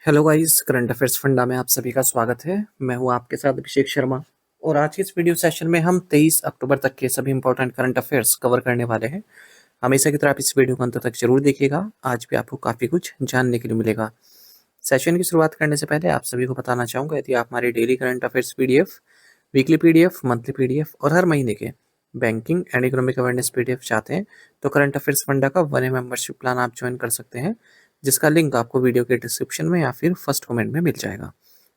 Hello guys, current affairs funda में आप सभी का स्वागत है। मैं हूं आपके साथ अभिषेक शर्मा और आज के इस वीडियो सेशन में हम 23 अक्टूबर तक के सभी इंपॉर्टेंट करंट अफेयर्स कवर करने वाले हैं। हमेशा की तरह आप इस वीडियो को अंत तक जरूर देखिएगा। आज भी आपको काफ़ी कुछ जानने के लिए मिलेगा। सेशन की शुरुआत करने से पहले आप सभी को बताना चाहूँगा, यदि आप हमारे daily current affairs PDF, weekly PDF, monthly PDF और हर महीने के banking and economic awareness PDF चाहते हैं तो करंट अफेयर्स फंडा का 1 मेंबरशिप प्लान आप ज्वाइन कर सकते हैं, जिसका लिंक आपको वीडियो के डिस्क्रिप्शन में या फिर फर्स्ट कमेंट में मिल जाएगा।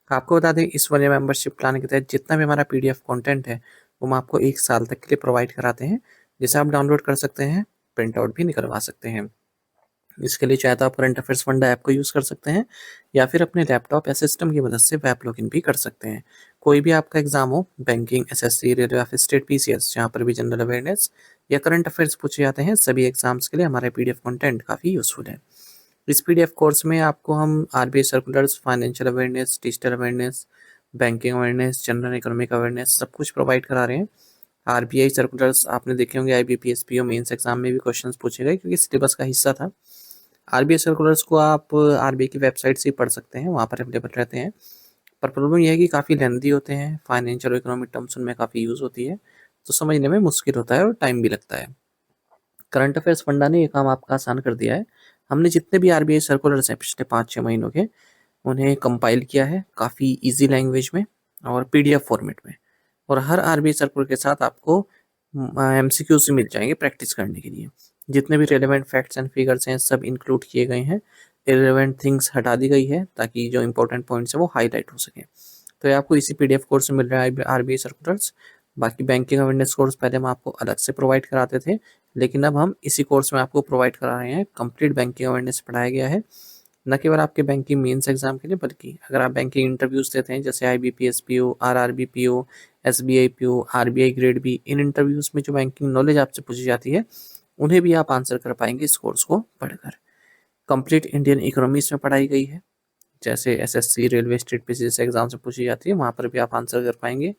आपको बता दें, इस 1 मेंबरशिप प्लान के तहत जितना भी हमारा पीडीएफ कंटेंट है वो हम आपको 1 साल तक के लिए प्रोवाइड कराते हैं, जिसे आप डाउनलोड कर सकते हैं, प्रिंट आउट भी निकलवा सकते हैं। इसके लिए चाहे तो आप करंट अफेयर्स फंडा ऐप को यूज़ कर सकते हैं या फिर अपने लैपटॉप या सिस्टम की मदद से वेब लॉगिन भी कर सकते हैं। कोई भी आपका एग्जाम हो, बैंकिंग, एसएससी, रेलवे या फिर स्टेट पीसीएस, जहाँ पर भी जनरल अवेयरनेस या करंट अफेयर्स पूछे जाते हैं, सभी एग्जाम्स के लिए हमारा पीडीएफ कंटेंट काफ़ी यूजफुल है। इस पीडीएफ कोर्स में आपको हम RBI circulars, financial awareness, digital awareness, banking awareness, general economic awareness सब कुछ प्रोवाइड करा रहे हैं। आरबीआई सर्कुलर्स आपने देखे होंगे, आईबीपीएस पीओ मेंस एग्जाम में भी क्वेश्चंस पूछे गए क्योंकि सिलेबस का हिस्सा था। आरबीआई सर्कुलर्स को आप आरबीआई की वेबसाइट से ही पढ़ सकते हैं, वहाँ पर अवेलेबल रहते हैं। पर प्रॉब्लम यह है कि काफ़ी लेंदी होते हैं, फाइनेंशियल और इकोनॉमिक टर्म्स उनमें काफ़ी यूज़ होती है, तो समझने में मुश्किल होता है और टाइम भी लगता है। करंट अफेयर्स फंडा ने ये काम आपका आसान कर दिया है। हमने जितने भी आरबीआई सर्कुलर्स हैं पिछले 5-6 महीनों के, उन्हें कंपाइल किया है काफ़ी ईजी लैंग्वेज में और पीडीएफ फॉर्मेट में। और हर आरबीआई सर्कुलर के साथ आपको एमसीक्यूज मिल जाएंगे प्रैक्टिस करने के लिए। जितने भी रेलेवेंट फैक्ट्स एंड फिगर्स हैं सब इंक्लूड किए गए हैं, इरेलेवेंट थिंग्स हटा दी गई है ताकि जो इंपॉर्टेंट पॉइंट्स हैं वो हाईलाइट हो सके। तो ये आपको इसी पीडीएफ कोर्स में मिल रहा है, आरबीआई सर्कुलर्स। बाकी बैंकिंग अवेयरनेस कोर्स पहले हम आपको अलग से प्रोवाइड कराते थे, लेकिन अब हम इसी कोर्स में आपको प्रोवाइड करा रहे हैं। कंप्लीट बैंकिंग अवेयरनेस पढ़ाया गया है, न केवल आपके बैंकिंग मेंस एग्जाम के लिए, बल्कि अगर आप बैंकिंग इंटरव्यूज देते हैं जैसे IBPS PO, RRB PO, SBI PO, RBI grade B, इन इंटरव्यूज में जो बैंकिंग नॉलेज आपसे पूछी जाती है उन्हें भी आप आंसर कर पाएंगे इस कोर्स को पढ़कर। कंप्लीट इंडियन इकोनॉमीज में पढ़ाई गई है, जैसे एसएससी, रेलवे, स्टेट पीसी जैसे एग्जाम से पूछी जाती है, वहाँ पर भी आप आंसर कर पाएंगे।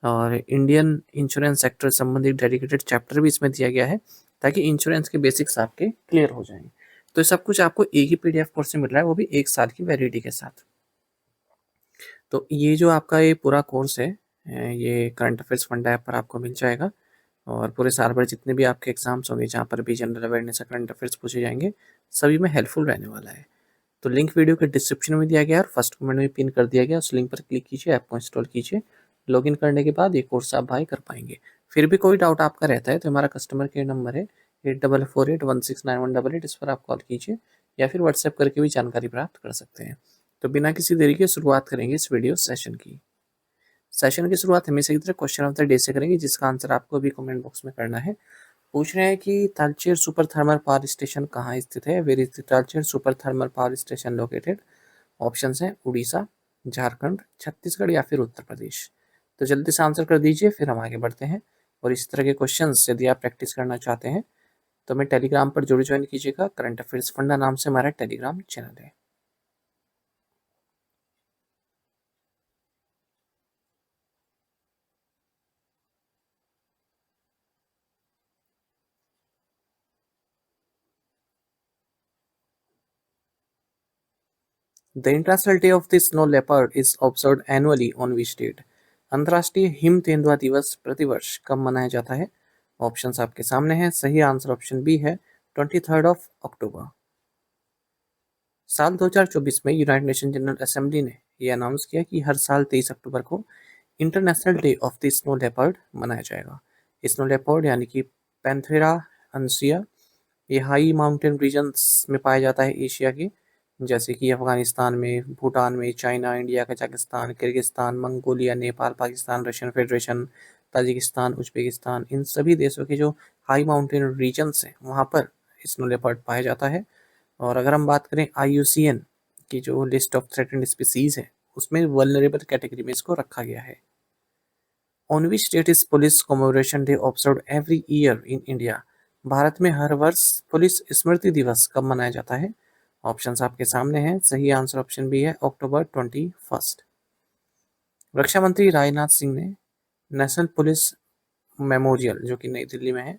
और इंडियन इंश्योरेंस सेक्टर संबंधित डेडिकेटेड चैप्टर भी इसमें दिया गया है ताकि इंश्योरेंस के बेसिक्स आपके क्लियर हो जाएं। तो सब कुछ आपको एक ही पीडीएफ कोर्स में मिल रहा है, वो भी 1 साल की वैलिडिटी के साथ। तो ये जो आपका ये पूरा कोर्स है, ये करंट अफेयर्स फंडा ऐप पर आपको मिल जाएगा और पूरे साल भर जितने भी आपके एग्जाम्स होंगे जहाँ पर भी जनरल अवेयरनेस या करंट अफेयर्स पूछे जाएंगे, सभी में हेल्पफुल रहने वाला है। तो लिंक वीडियो के डिस्क्रिप्शन में दिया गया है और फर्स्ट कमेंट में पिन कर दिया गया। उस लिंक पर क्लिक कीजिए, ऐप को इंस्टॉल कीजिए। लॉगिन करने के बाद ये कोर्स आप बाय कर पाएंगे। फिर भी कोई डाउट आपका रहता है तो हमारा कस्टमर केयर नंबर है 8448169188, इस पर आप कॉल कीजिए या फिर व्हाट्सएप करके भी जानकारी प्राप्त कर सकते हैं। तो बिना किसी देरी के शुरुआत करेंगे इस वीडियो सेशन की। सेशन की शुरुआत हमेशा की तरह क्वेश्चन ऑफ द डे से करेंगे, जिसका आंसर आपको अभी कमेंट बॉक्स में करना है। पूछ रहे हैं कि Talcher super thermal power station कहाँ स्थित है? Where is the Talcher super thermal power station located? Options हैं उड़ीसा, झारखंड, छत्तीसगढ़ या फिर उत्तर प्रदेश। तो जल्दी से आंसर कर दीजिए, फिर हम आगे बढ़ते हैं। और इस तरह के क्वेश्चंस यदि आप प्रैक्टिस करना चाहते हैं तो हमें टेलीग्राम पर जरूर ज्वाइन कीजिएगा। करंट अफेयर्स फंडा नाम से हमारा टेलीग्राम चैनल है। The international day of the snow leopard is observed annually on which date? अंतर्राष्ट्रीय हिम तेंदुआ दिवस प्रतिवर्ष कब मनाया जाता है? ऑप्शंस आपके सामने हैं। सही आंसर ऑप्शन बी है, 23 अक्टूबर। साल 2024 में यूनाइटेड नेशन जनरल असेंबली ने यह अनाउंस किया कि हर साल 23 अक्टूबर को international day of the snow leopard मनाया जाएगा। स्नो लेपर्ड यानी कि पैंथेरा अंसिया, ये हाई माउंटेन रीजन्स में पाया जाता है एशिया के, जैसे कि अफगानिस्तान में, भूटान में, China, India, Kazakhstan, Kyrgyzstan, Mongolia, Nepal, Pakistan, Russian Federation, Tajikistan, Uzbekistan, इन सभी देशों के जो हाई माउंटेन रीजन्स हैं वहाँ पर स्नो लेपर्ड पाया जाता है। और अगर हम बात करें IUCN की जो लिस्ट ऑफ थ्रेटेंड स्पीसीज है, उसमें वल्नरेबल कैटेगरी में इसको रखा गया है। On which date is police commemoration day observed every year in India? Bharat में हर वर्ष पुलिस स्मृति दिवस कब मनाया जाता है? ऑप्शंस आपके सामने हैं। सही आंसर ऑप्शन बी है, October 21। रक्षा मंत्री राजनाथ सिंह ने नेशनल पुलिस मेमोरियल जो कि नई दिल्ली में है,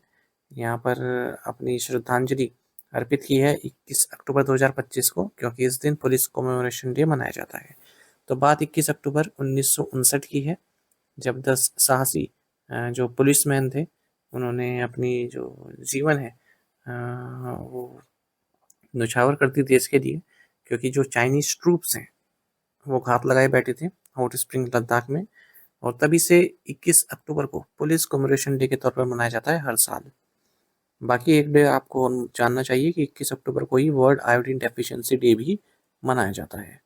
यहाँ पर अपनी श्रद्धांजलि अर्पित की है 21 अक्टूबर 2025 को, क्योंकि इस दिन पुलिस कॉमेमोरेशन डे मनाया जाता है। तो बात 21 अक्टूबर 1959 की है, जब 10 साहसी जो पुलिसमैन थे, उन्होंने अपनी जो जीवन है वो न्यौछावर कर दी देश के लिए, क्योंकि जो चाइनीज ट्रूप्स हैं वो घात लगाए बैठे थे हॉट स्प्रिंग लद्दाख में। और तभी से 21 अक्टूबर को पुलिस कॉमेमोरेशन डे के तौर पर मनाया जाता है हर साल। बाकी एक डे आपको जानना चाहिए कि 21 अक्टूबर को ही वर्ल्ड आयोडीन डेफिशिएंसी डे भी मनाया जाता है।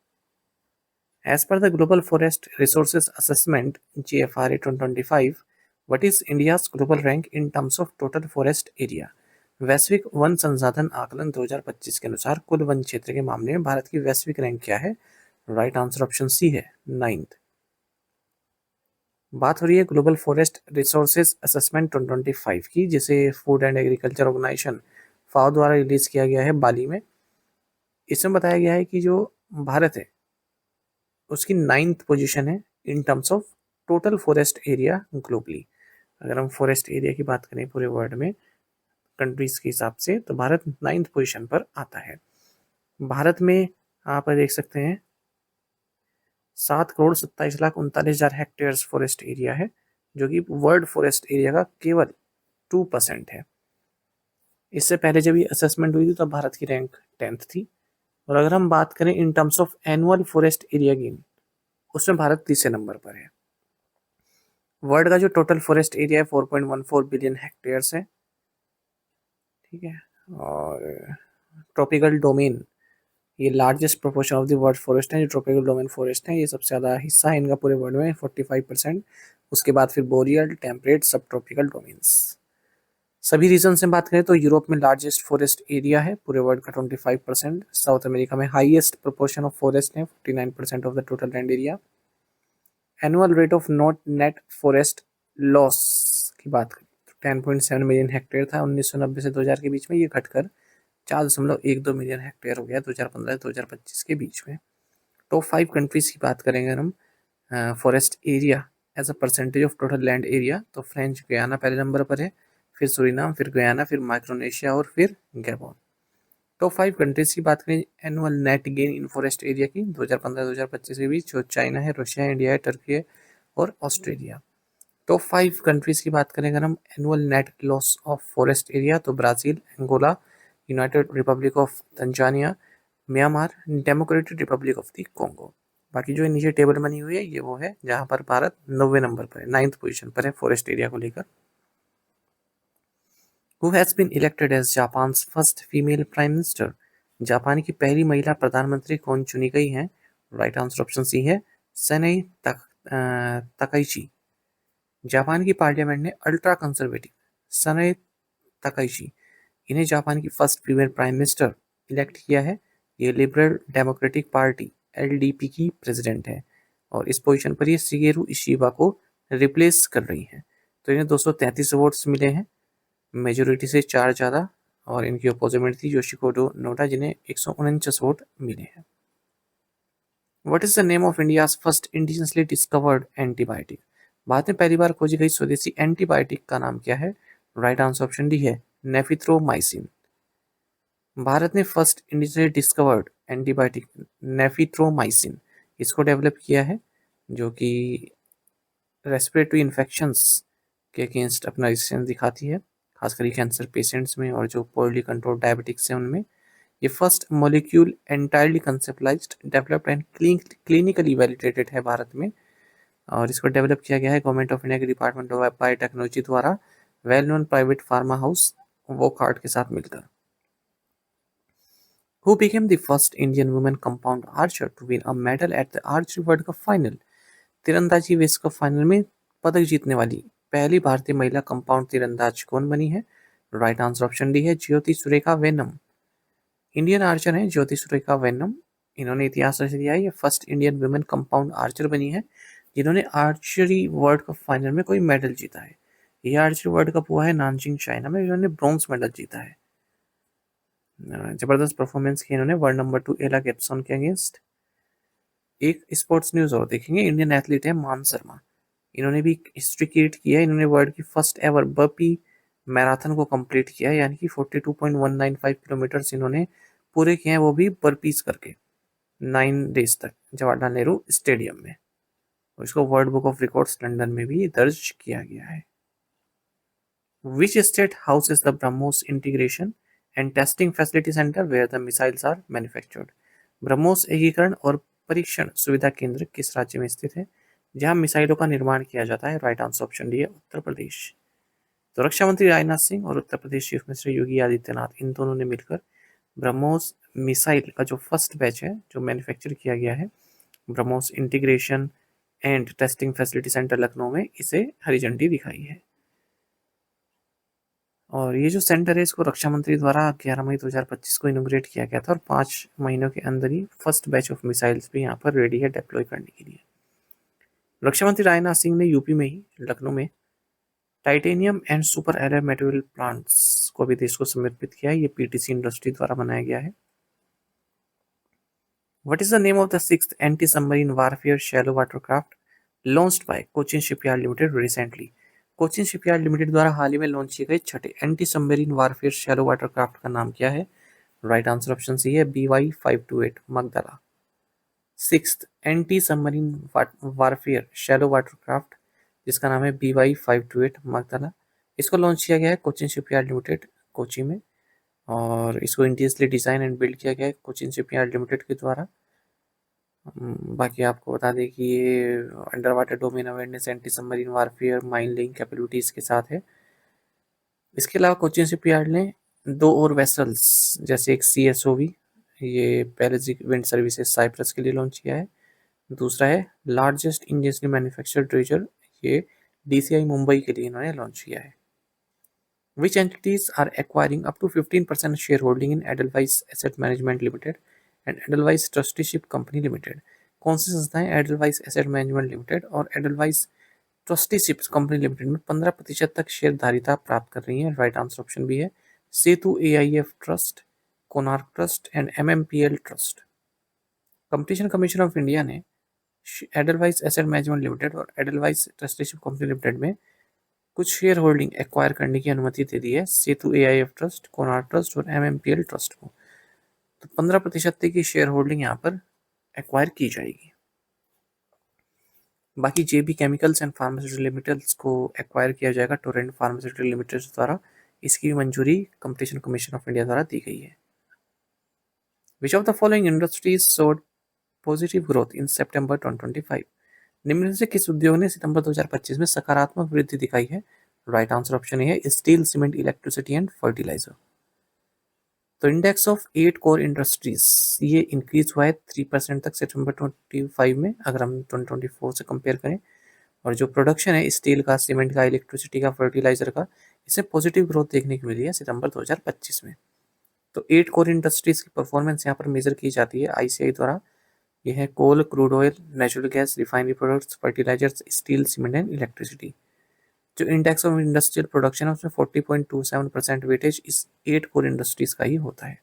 As per the Global Forest Resources Assessment (GFRA 2025), what is India's global rank in terms of total forest area? वैश्विक वन संसाधन आकलन 2025 के अनुसार कुल वन क्षेत्र के मामले में भारत की वैश्विक रैंक क्या है? राइट आंसर ऑप्शन सी है, 9th। बात हो रही है ग्लोबल फॉरेस्ट रिसोर्सेज असेसमेंट 2025 की, जिसे फूड एंड एग्रीकल्चर ऑर्गेनाइजेशन फाओ द्वारा रिलीज किया गया है बाली में। इसमें बताया गया है कि जो भारत है उसकी 9th पोजीशन है in terms of total forest area globally. अगर हम फॉरेस्ट एरिया की बात करें पूरे वर्ल्ड में कंट्रीज के हिसाब से, तो भारत 9th पोजीशन पर आता है। भारत में आप देख सकते हैं 7,27,39,000 हेक्टेयर्स फॉरेस्ट एरिया है, जो कि वर्ल्ड फॉरेस्ट एरिया का केवल 2% है। इससे पहले जब ये असेसमेंट हुई थी तब भारत की रैंक 10th थी। और अगर हम बात करें in terms of annual forest area gain, उसमें भारत तीसरे नंबर पर है। वर्ल्ड का जो टोटल फॉरेस्ट एरिया है 4.14 बिलियन हेक्टेयर्स है, ठीक है। और ट्रॉपिकल डोमेन, ये largest proportion of the world forest है, जो ट्रॉपिकल डोमेन फॉरेस्ट है, ये सबसे ज़्यादा हिस्सा है इनका पूरे वर्ल्ड में 45%। उसके बाद फिर बोरियल, टेम्परेट, सब ट्रॉपिकल डोमेन्स। सभी रीजन से बात करें तो यूरोप में लार्जेस्ट फॉरेस्ट एरिया है पूरे वर्ल्ड का 25%। साउथ अमेरिका में हाईएस्ट प्रोपोर्शन ऑफ फॉरेस्ट है 49% of the total land area. Annual rate of not net forest loss की बात करें तो 10.7 मिलियन हेक्टेयर था 1990 से 2000 के बीच में, ये घटकर 4.12 मिलियन हेक्टेयर हो गया 2015 से 2025 के बीच में। टॉप 5 कंट्रीज की बात करेंगे हम forest area as a percentage of total land area, तो फ्रेंच गयाना पहले नंबर पर है, फिर सूरीनाम, फिर गयाना, फिर माइक्रोनेशिया और फिर गैबोन। टॉप 5 कंट्रीज की बात करें annual net gain in forest area की 2015-2025 के बीच, जो चाइना है, रशिया है, इंडिया है, टर्की है और ऑस्ट्रेलिया। टॉप 5 कंट्रीज की बात करें अगर हम annual net loss of forest area, तो Brazil, Angola, United Republic of Tanzania, Myanmar, Democratic Republic of the Congo. बाकी जो नीचे टेबल बनी हुई है ये वो है जहां पर भारत 90वें नंबर पर है, 9th पोजीशन पर है फॉरेस्ट एरिया को लेकर। Who has been elected as Japan's first female prime minister? Japan की पहली महिला प्रधानमंत्री कौन चुनी गई हैं? राइट आंसर ऑप्शन सी है, सनई तकाइची। जापान की पार्लियामेंट ने अल्ट्रा कंजर्वेटिव सनई तकाइची, इन्हें जापान की first female prime minister elect किया है। ये लिबरल डेमोक्रेटिक पार्टी एलडीपी की प्रेसिडेंट है और इस पोजीशन पर ये शिगेरू इशिबा को रिप्लेस कर रही हैं। तो इन्हें 233 वोट्स मिले हैं, मेजोरिटी से 4 ज़्यादा, और इनकी अपोजिट में थी योशिकोडो नोडा जिन्हें 149 वोट मिले हैं। What is the name of India's first indigenously discovered antibiotic? Bharat में पहली बार खोजी गई स्वदेशी एंटीबायोटिक का नाम क्या है? राइट आंसर ऑप्शन डी है, नेफिथ्रोमाइसिन। भारत ने फर्स्ट इंडिजिनसली डिस्कवर्ड एंटीबायोटिक नेफिथ्रोमाइसिन इसको डेवलप किया है, जो कि रेस्पिरेटरी इन्फेक्शंस के अगेंस्ट अपना रेजिस्टेंस दिखाती है, खासकर कैंसर पेशेंट्स में और जो पोरली कंट्रोल डायबिटिक्स हैं उनमें। ये first molecule entirely conceptualised, developed and clinically validated है भारत में, और इसको डेवलप किया गया है गवर्नमेंट ऑफ इंडिया के डिपार्टमेंट ऑफ बायोटेक्नोलॉजी द्वारा well known private pharma house Wockhardt के साथ मिलकर। Who became the first Indian woman compound archer to win a medal at the Archery World Cup final? तीरंदाजी विश्व कप फाइनल में पदक जीतने वाली पहली भारतीय महिला कंपाउंड तीरंदाज कौन बनी है? राइट आंसर ऑप्शन डी है, ज्योति सुरेखा वेन्नम। इंडियन आर्चर है ज्योति सुरेखा वेन्नम, इन्होंने इतिहास रच दिया है, ये first Indian women compound Archer बनी है जिन्होंने आर्चरी वर्ल्ड कप फाइनल में कोई मेडल जीता है। यह आर्चरी वर्ल्ड कप हुआ है नानजिंग चाइना में, इन्होंने ब्रॉन्ज मेडल जीता है। जबरदस्त परफॉर्मेंस की इन्होंने वर्ल्ड नंबर 2 एला गिब्सन के अगेंस्ट। एक स्पोर्ट्स न्यूज और देखेंगे, इंडियन एथलीट है मान शर्मा, इन्होंने भी हिस्ट्री क्रिएट किया है, इन्होंने वर्ल्ड की फर्स्ट एवर बर्पी मैराथन को कंप्लीट किया है, यानी कि 42.195 किलोमीटर इन्होंने पूरे किए हैं, वो भी बर्पीज करके 9 डेज तक जवाहरलाल नेहरू स्टेडियम में। और इसको world book of records London में भी दर्ज किया गया है। Which state houses the BrahMos integration and testing facility centre where the missiles are manufactured? BrahMos एकीकरण और परीक्षण सुविधा केंद्र किस राज्य में स्थित है जहां मिसाइलों का निर्माण किया जाता है? राइट आंसर ऑप्शन डी है उत्तर प्रदेश। तो रक्षा मंत्री राजनाथ सिंह और उत्तर प्रदेश चीफ मिनिस्टर योगी आदित्यनाथ, इन दोनों ने मिलकर ब्रह्मोस मिसाइल का जो फर्स्ट बैच है जो मैन्युफैक्चर किया गया है BrahMos integration and testing facility centre Lucknow में, इसे हरी झंडी दिखाई है। और ये जो सेंटर है इसको रक्षा मंत्री द्वारा 11 मई 2025 को इनोग्रेट किया गया था और 5 महीनों के अंदर ही फर्स्ट बैच ऑफ मिसाइल्स भी यहाँ पर रेडी है डिप्लॉय करने के लिए। रक्षा मंत्री राजनाथ सिंह ने यूपी में ही लखनऊ में titanium and super alloy material plants को भी देश को समर्पित किया है। ये पीटीसी इंडस्ट्री द्वारा बनाया गया है। What is the name of the sixth anti-submarine warfare shallow water craft launched by Cochin Shipyard Limited recently? Cochin shipyard limited द्वारा हाल ही में लॉन्च किए गए छठे anti submarine warfare shallow water craft का नाम क्या है? राइट आंसर ऑप्शन सी है BY528 Magdala. Sixth anti submarine warfare shallow water craft जिसका नाम है BY528 मगदला, इसको लॉन्च किया गया है कोचिन शिपयार्ड लिमिटेड कोची में और इसको इंडियसली डिजाइन एंड बिल्ड किया गया है कोचिन शिपयार्ड लिमिटेड के द्वारा। बाकी आपको बता दें कि ये under water domain awareness anti submarine warfare mine laying capabilities के साथ है। इसके अलावा कोचिन शिपयार्ड ने 2 और वेसल्स जैसे एक CSOV, ये पैलेजिक विंड सर्विसेज साइप्रस के लिए लॉन्च किया है। दूसरा है लार्जेस्ट इंडियसली मैन्युफैक्चर्ड ड्रेजर, ये DCI मुंबई के लिए इन्होंने लॉन्च किया है। Which entities are acquiring up to 15% shareholding in Edelweiss Asset Management Limited and Edelweiss Trusteeship Company Limited? कौन सी संस्थाएं एडलवाइस एसेट मैनेजमेंट लिमिटेड और एडलवाइस ट्रस्टीशिप कंपनी लिमिटेड में 15% तक शेयरधारिता प्राप्त कर रही हैं? राइट आंसर ऑप्शन भी है सेतु AIF trust, Konark trust and MMPL trust. Competition commission of India ने एडलवाइस एसेट मैनेजमेंट लिमिटेड और एडलवाइस ट्रस्टीशिप कंपनी लिमिटेड में कुछ शेयर होल्डिंग एक्वायर करने की अनुमति दे दी है सेतु AIF ट्रस्ट, कोनार्क ट्रस्ट और MMPL ट्रस्ट को। तो 15% की शेयर होल्डिंग यहाँ पर एक्वायर की जाएगी। बाकी JB chemicals and pharmaceutical limiteds को एक्वायर किया जाएगा टोरेंट फार्मास्यूटिकल लिमिटेड द्वारा, इसकी मंजूरी कंपटीशन कमीशन ऑफ इंडिया द्वारा दी गई है। Which of the following industries showed positive growth in September 2025? निम्न से किस उद्योग ने सितंबर 2025 में सकारात्मक वृद्धि दिखाई है? राइट आंसर ऑप्शन है steel, cement, electricity and fertiliser. तो इंडेक्स ऑफ 8 कोर इंडस्ट्रीज ये इंक्रीज हुआ है 3% तक सितंबर 25 में अगर हम 2024 से कंपेयर करें। और जो प्रोडक्शन है स्टील का, सीमेंट का, इलेक्ट्रिसिटी का, फर्टिलाइजर का, इसे पॉजिटिव ग्रोथ देखने को मिली है सितंबर 2025 में। तो 8 कोर इंडस्ट्रीज की परफॉर्मेंस यहाँ पर मेजर की जाती है ICI द्वारा। यह है coal, crude oil, natural gas, refinery products, fertilisers, steel, cement and electricity. जो इंडेक्स ऑफ इंडस्ट्रियल प्रोडक्शन है उसमें 40.27% वेटेज इस 8 कोर इंडस्ट्रीज का ही होता है।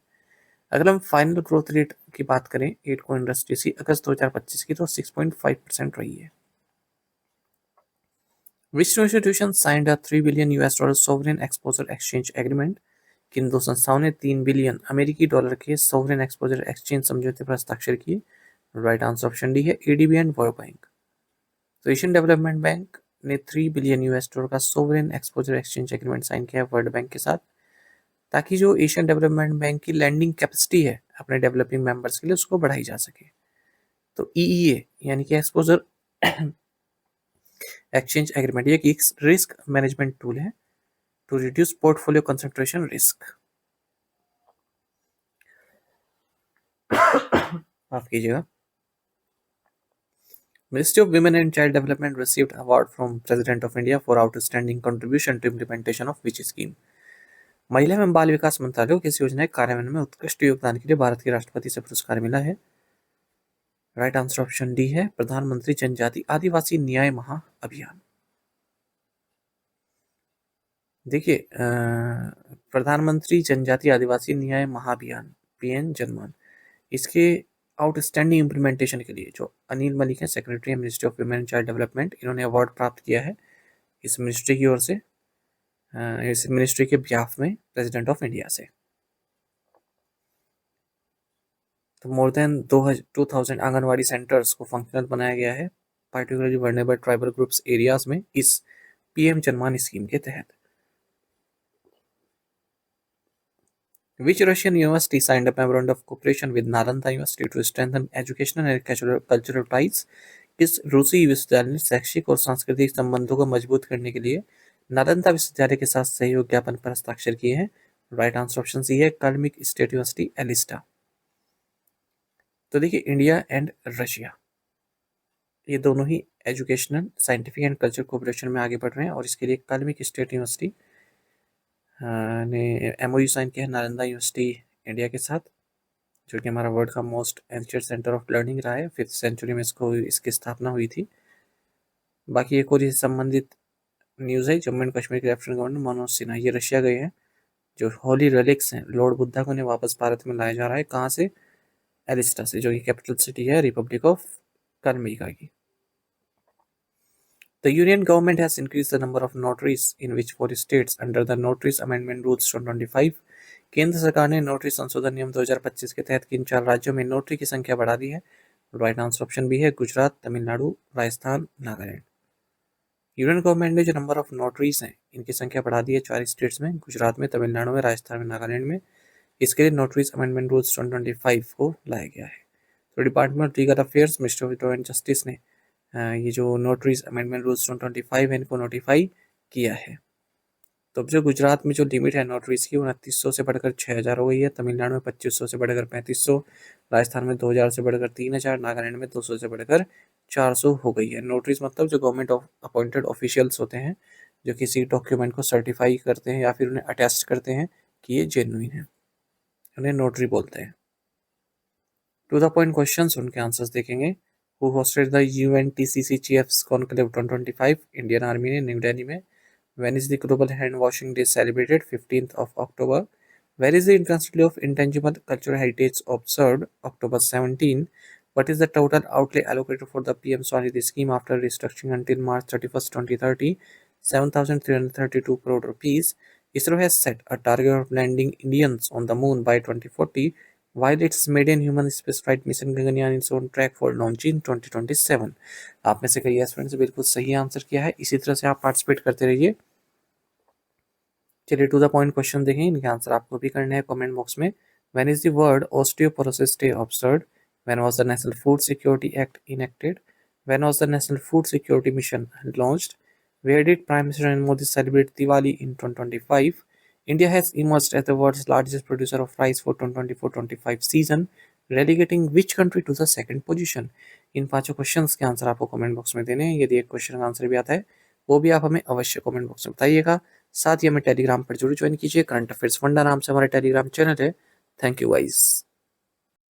अगर हम फाइनल ग्रोथ रेट की बात करें 8 कोर इंडस्ट्रीज की अगस्त 2025 की, तो 6.5% रही है। विच institution signed a $3 billion sovereign exposure exchange agreement? किन दो संस्थाओं ने $3 बिलियन अमेरिकी डॉलर के सोवरेन एक्सपोजर एक्सचेंज समझौते पर हस्ताक्षर किए? राइट आंसर ऑप्शन डी है ADB एंड वर्ल्ड बैंक। तो एशियन डेवलपमेंट बैंक ने $3 बिलियन का sovereign exposure exchange agreement sign किया है वर्ल्ड बैंक के साथ, ताकि जो एशियन डेवलपमेंट बैंक की लैंडिंग कैपेसिटी है अपने डेवलपिंग मेंबर्स के लिए उसको बढ़ाई जा सके। तो EEA यानी कि एक्सपोजर एक्सचेंज एग्रीमेंट ये एक रिस्क मैनेजमेंट टूल है to reduce portfolio concentration risk. माफ कीजिएगा। Ministry of Women and Child Development received award from President of India for outstanding contribution to implementation of which scheme? महिला एवं बाल विकास मंत्रालय को किस योजना के कार्यान्वयन में उत्कृष्ट योगदान के लिए भारत के राष्ट्रपति से पुरस्कार मिला है? राइट आंसर ऑप्शन डी है प्रधानमंत्री जनजाति आदिवासी न्याय महाअभियान। देखिए प्रधानमंत्री जनजाति आदिवासी न्याय महाअभियान PN जनमान, इसके आउटस्टैंडिंग इम्प्लीमेंटेशन के लिए जो अनिल मलिक है secretary ministry of women and child development, इन्होंने अवार्ड प्राप्त किया है इस मिनिस्ट्री की ओर से। इस मिनिस्ट्री के बिहाफ में प्रेसिडेंट ऑफ इंडिया से। तो मोर देन 2000 आंगनवाड़ी सेंटर्स को फंक्शनल बनाया गया है, particularly vulnerable tribal groups areas में, इस पीएम जनमान स्कीम के तहत। Which Russian university signed a memorandum of cooperation with Nalanda University to strengthen educational and cultural ties? किस रूसी विश्वविद्यालय ने शैक्षिक और सांस्कृतिक संबंधों को मजबूत करने के लिए नालंदा विश्वविद्यालय के साथ सहयोग ज्ञापन पर हस्ताक्षर किए हैं? राइट आंसर ऑप्शन सी है, कलमिक स्टेट यूनिवर्सिटी एलिस्टा। तो देखिए, इंडिया एंड रशिया ये दोनों ही educational, scientific and cultural cooperation में आगे बढ़ रहे हैं, और इसके लिए कलमिक स्टेट यूनिवर्सिटी ने एमओयू साइन किया है नालंदा यूनिवर्सिटी इंडिया के साथ, जो कि हमारा वर्ल्ड का most ancient centre of learning रहा है। 5th सेंचुरी में इसकी स्थापना हुई थी। बाकी एक और इससे संबंधित न्यूज़ है, जम्मू एंड कश्मीर के लेफ्टिनेंट गवर्नर मनोज सिन्हा ये रशिया गए हैं। जो होली रिलिक्स हैं लॉर्ड बुद्धा को उन्हें वापस भारत में लाया जा रहा है। कहाँ से? एलिस्टा से, जो कि कैपिटल सिटी है रिपब्लिक ऑफ कलमिका की। The union government has increased the number of notaries in which 4 states under the Notaries Amendment Rules 2025। केंद्र सरकार ने नोटरी संशोधन नियम 2025 के तहत किन 4 राज्यों में नोटरी की संख्या बढ़ा दी है? राइट आंसर ऑप्शन बी है, गुजरात, तमिलनाडु, राजस्थान, नागालैंड। यूनियन गवर्नमेंट ने जो नंबर ऑफ नोटरीज हैं इनकी संख्या बढ़ा दी है 4 स्टेट्स में, गुजरात में, तमिलनाडु में, राजस्थान में, नागालैंड में। इसके लिए नोटरीज अमेंडमेंट रूल्स 2025 को लाया गया है। तो department of legal affairs, ministry of law and justice ने ये जो नोटरीज अमेंडमेंट रूल्स 2025 है इनको नोटिफाई किया है। तो अब जो गुजरात में जो लिमिट है नोटरीज की 2900 से बढ़कर 6000 हो गई है, तमिलनाडु में 2500 से बढ़कर 3500, राजस्थान में 2000 से बढ़कर 3000, नागालैंड में 200 से बढ़कर 400 हो गई है। नोटरीज मतलब जो गवर्नमेंट अपॉइंटेड ऑफिशियल्स होते हैं, जो किसी डॉक्यूमेंट को सर्टिफाई करते हैं या फिर उन्हें अटेस्ट करते हैं कि ये जेन्युइन है, उन्हें नोटरी बोलते हैं। टू द पॉइंट क्वेश्चंस, उनके आंसर्स देखेंगे। Who hosted the UNTCC Chiefs Conclave 2025? Indian army ने, न्यू दिल्ली में। When is the Global Hand Washing Day celebrated? 15th of October. Where is the International Day of Intangible Cultural Heritage observed? October 17. What is the total outlay allocated for the PM Swanithi scheme after restructuring until March 31st, 2030? 7,332 crore rupees. ISRO has set a target of landing Indians on the moon by 2040. While its maiden human spaceflight mission Gaganyaan is on track for launch in 2027। आप में से कई students बिल्कुल सही answer किया है। इसी तरह से आप पार्टिसिपेट करते रहिए। चलिए टू द पॉइंट क्वेश्चन देखें, इनके आंसर आपको भी करने हैं कमेंट बॉक्स में। When is the world osteoporosis day observed? When was the national food security act enacted? When was the national food security mission launched? Where did prime minister Narendra Modi celebrate Diwali in 2025? India has emerged as the world's largest producer of rice for 2024-25 season, relegating which country to the second position? इन पांचों questions के answer आपको comment box में देने हैं। यदि एक question का answer भी आता है वो भी आप हमें अवश्य कमेंट बॉक्स में बताइएगा। साथ ही हमें टेलीग्राम पर जरूर ज्वाइन कीजिए, करंट अफेयर्स फंडा नाम से हमारा टेलीग्राम चैनल है। Thank you guys.